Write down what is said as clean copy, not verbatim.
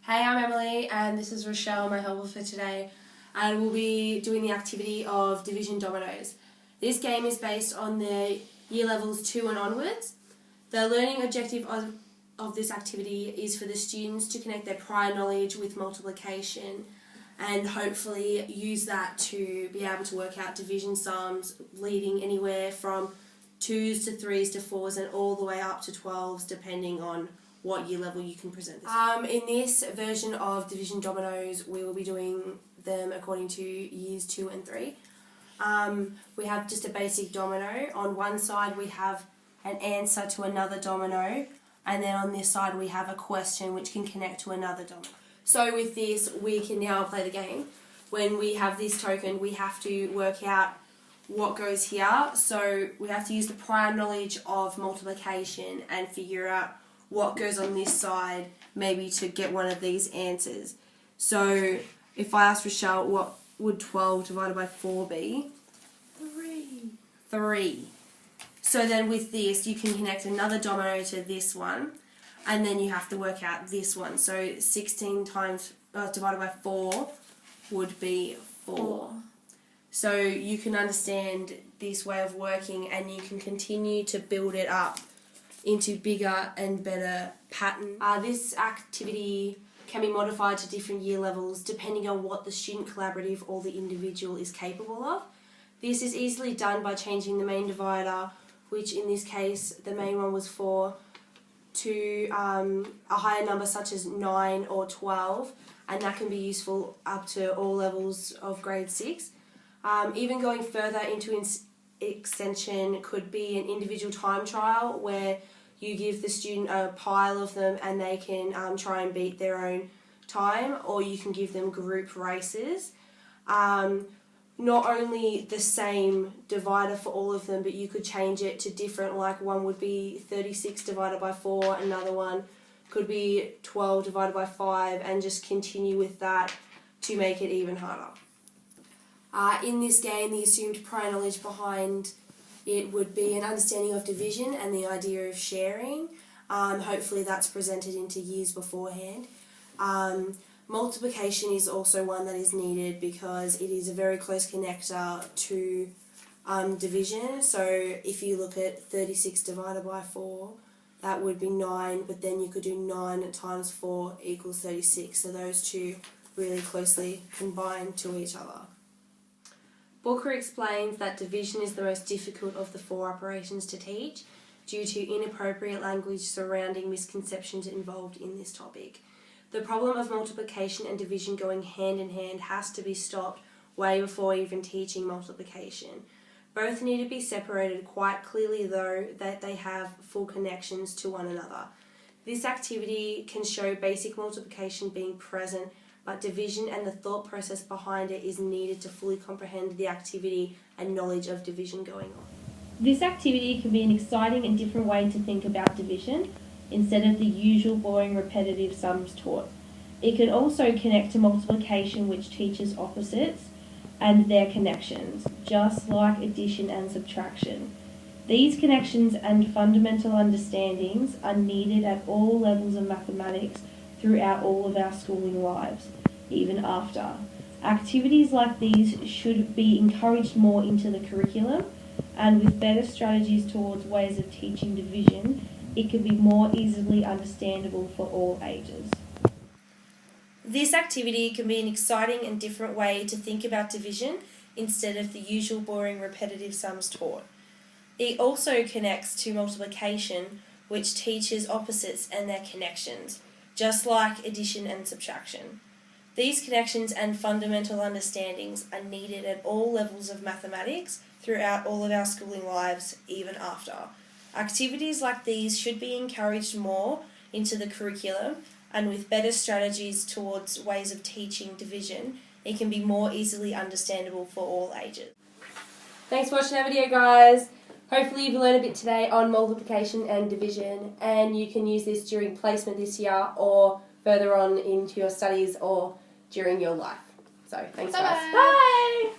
Hey, I'm Emily and this is Rochelle, my helper for today, and we'll be doing the activity of Divison Dominos. This game is based on the year levels 2 and onwards. The learning objective of this activity is for the students to connect their prior knowledge with multiplication and hopefully use that to be able to work out division sums leading anywhere from 2s to 3s to 4s and all the way up to 12s depending on what year level you can present this. In this version of Divison Dominos, we will be doing them according to years 2 and 3. We have just a basic domino. On one side we have an answer to another domino, and then on this side we have a question which can connect to another domino. So with this we can now play the game. When we have this token we have to work out what goes here. So we have to use the prior knowledge of multiplication and figure out what goes on this side, maybe to get one of these answers. So if I ask Rochelle, what would 12 divided by 4 be? 3. So then with this, you can connect another domino to this one, and then you have to work out this one. So 16 times divided by 4 would be 4. So you can understand this way of working, and you can continue to build it up into bigger and better patterns. This activity can be modified to different year levels depending on what the student collaborative or the individual is capable of. This is easily done by changing the main divider, which in this case the main one was 4, to a higher number such as 9 or 12, and that can be useful up to all levels of grade 6. Even going further into extension could be an individual time trial where you give the student a pile of them and they can try and beat their own time, or you can give them group races. Not only the same divider for all of them, but you could change it to different, like one would be 36 divided by 4, another one could be 12 divided by 5, and just continue with that to make it even harder. In this game, the assumed prior knowledge behind it would be an understanding of division and the idea of sharing. Hopefully that's presented into years beforehand. Multiplication is also one that is needed because it is a very close connector to division. So if you look at 36 divided by 4, that would be 9, but then you could do 9 times 4 equals 36. So those two really closely combine to each other. Booker explains that division is the most difficult of the 4 operations to teach due to inappropriate language surrounding misconceptions involved in this topic. The problem of multiplication and division going hand in hand has to be stopped way before even teaching multiplication. Both need to be separated quite clearly though that they have full connections to one another. This activity can show basic multiplication being present, but division and the thought process behind it is needed to fully comprehend the activity and knowledge of division going on. This activity can be an exciting and different way to think about division instead of the usual boring repetitive sums taught. It can also connect to multiplication, which teaches opposites and their connections, just like addition and subtraction. These connections and fundamental understandings are needed at all levels of mathematics throughout all of our schooling lives, even after. Activities like these should be encouraged more into the curriculum, and with better strategies towards ways of teaching division, it can be more easily understandable for all ages. This activity can be an exciting and different way to think about division instead of the usual boring repetitive sums taught. It also connects to multiplication, which teaches opposites and their connections, just like addition and subtraction. These connections and fundamental understandings are needed at all levels of mathematics throughout all of our schooling lives, even after. Activities like these should be encouraged more into the curriculum, and with better strategies towards ways of teaching division, it can be more easily understandable for all ages. Thanks for watching our video, guys. Hopefully you've learned a bit today on multiplication and division, and you can use this during placement this year or further on into your studies or during your life. So thanks guys. Bye!